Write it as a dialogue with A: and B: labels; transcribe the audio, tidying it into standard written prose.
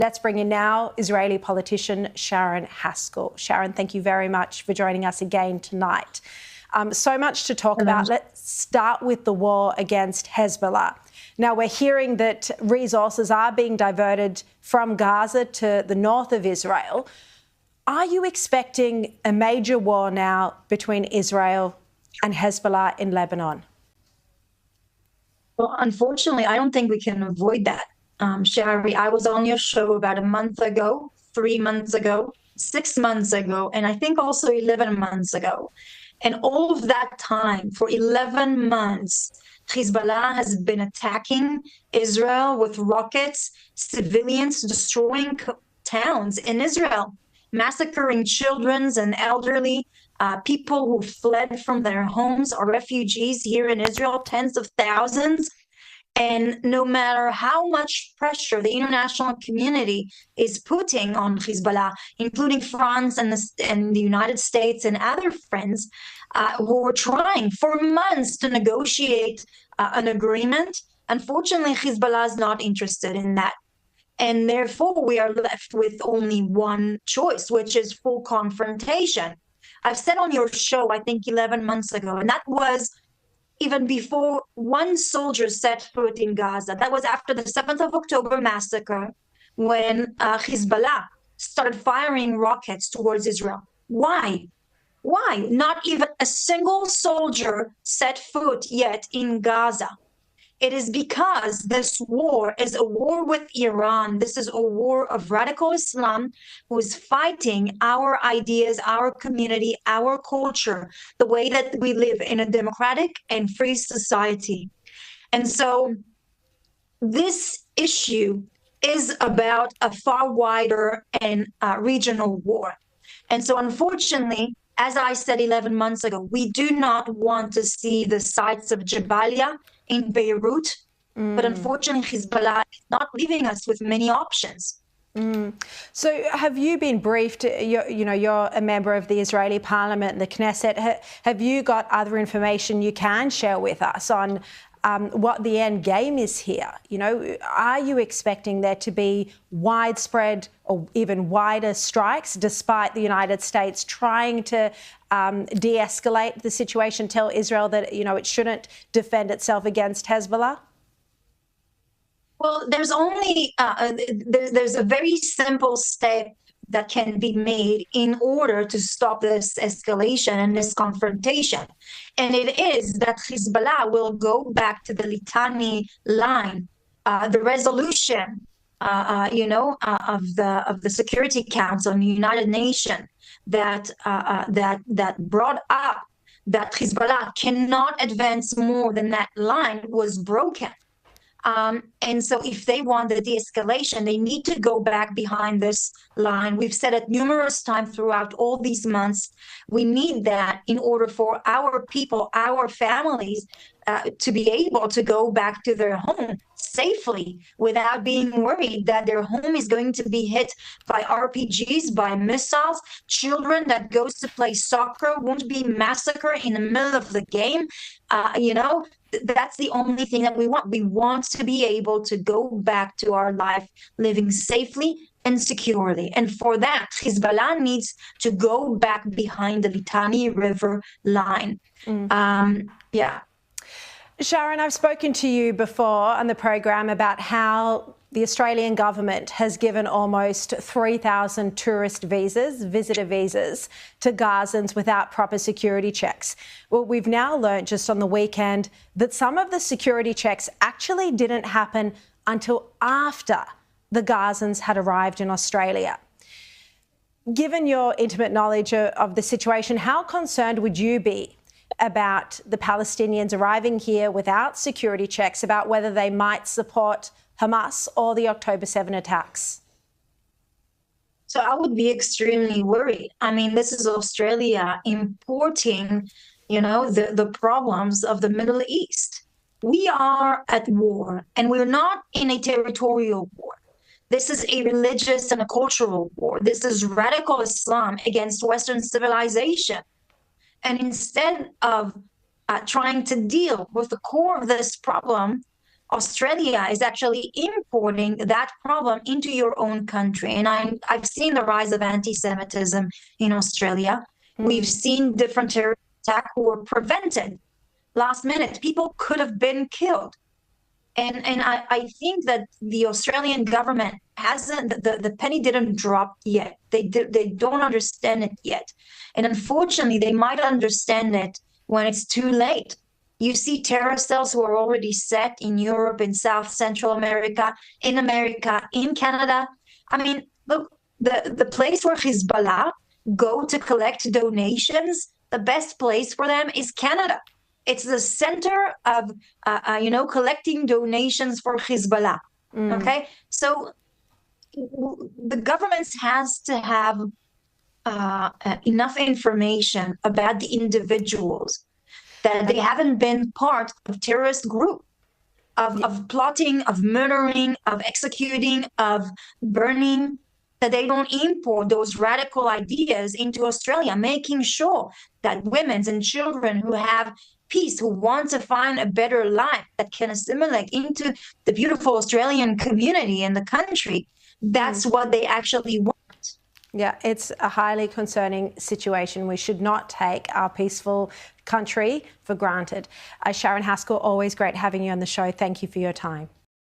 A: Let's bring in now Israeli politician Sharon Haskell. Sharon, thank you very much for joining us again tonight. So much to talk about. Let's start with the war against Hezbollah. Now, we're hearing that resources are being diverted from Gaza to the north of Israel. Are you expecting a major war now between Israel and Hezbollah in Lebanon?
B: Well, unfortunately, I don't think we can avoid that. Shari, I was on your show about a month ago, 3 months ago, 6 months ago, and I think also 11 months ago. And all of that time, for 11 months, Hezbollah has been attacking Israel with rockets, civilians, destroying towns in Israel, massacring children and elderly, people who fled from their homes are refugees here in Israel, tens of thousands. And no matter how much pressure the international community is putting on Hezbollah, including France and the United States and other friends who are trying for months to negotiate an agreement, unfortunately, Hezbollah is not interested in that. And therefore, we are left with only one choice, which is full confrontation. I've said on your show, I think 11 months ago, and that was even before one soldier set foot in Gaza. That was after the 7th of October massacre, when Hezbollah started firing rockets towards Israel. Why? Why? Not even a single soldier set foot yet in Gaza. It is because this war is a war with Iran. This is a war of radical Islam who is fighting our ideas, our community, our culture, the way that we live in a democratic and free society. And so this issue is about a far wider and regional war. And so unfortunately, as I said 11 months ago, we do not want to see the sites of Jabalia in Beirut, but unfortunately Hezbollah is not leaving us with many options.
A: So have you been briefed, you're a member of the Israeli parliament, the Knesset, have you got other information you can share with us on what the end game is here? Are you expecting there to be widespread or even wider strikes, despite the United States trying to de-escalate the situation, tell Israel that, it shouldn't defend itself against Hezbollah?
B: Well, there's only, there's a very simple step that can be made in order to stop this escalation and this confrontation. And it is that Hezbollah will go back to the Litani line, the resolution, of the Security Council and the United Nations that brought up that Hezbollah cannot advance more than that line was broken. And so if they want the de-escalation, they need to go back behind this line. We've said it numerous times throughout all these months. We need that in order for our people, our families, to be able to go back to their home safely without being worried that their home is going to be hit by RPGs, by missiles. Children that goes to play soccer won't be massacred in the middle of the game. That's the only thing that we want. We want to be able to go back to our life living safely and securely. And for that, Hezbollah needs to go back behind the Litani River line.
A: Sharon, I've spoken to you before on the program about how the Australian government has given almost 3,000 tourist visas, visitor visas, to Gazans without proper security checks. Well, we've now learnt just on the weekend that some of the security checks actually didn't happen until after the Gazans had arrived in Australia. Given your intimate knowledge of the situation, how concerned would you be about the Palestinians arriving here without security checks, about whether they might support Hamas or the October 7 attacks?
B: So I would be extremely worried. I mean, this is Australia importing, the problems of the Middle East. We are at war, and we're not in a territorial war. This is a religious and a cultural war. This is radical Islam against Western civilization. And instead of trying to deal with the core of this problem, Australia is actually importing that problem into your own country. And I've seen the rise of anti-Semitism in Australia. We've seen different terrorist attacks who were prevented last minute. People could have been killed. And I think that the Australian government hasn't, the penny didn't drop yet. They don't understand it yet. And unfortunately, they might understand it when it's too late. You see terrorist cells who are already set in Europe, in South Central America, in Canada. I mean, look, the place where Hezbollah go to collect donations, the best place for them is Canada. It's the center of, collecting donations for Hezbollah. Okay, so the government has to have enough information about the individuals that they haven't been part of terrorist group, of plotting, of murdering, of executing, of burning, that they don't import those radical ideas into Australia, making sure that women and children who have peace, who want to find a better life, that can assimilate into the beautiful Australian community and the country, that's what they actually want.
A: Yeah, it's a highly concerning situation. We should not take our peaceful country for granted. Sharon Haskell, always great having you on the show. Thank you for your time.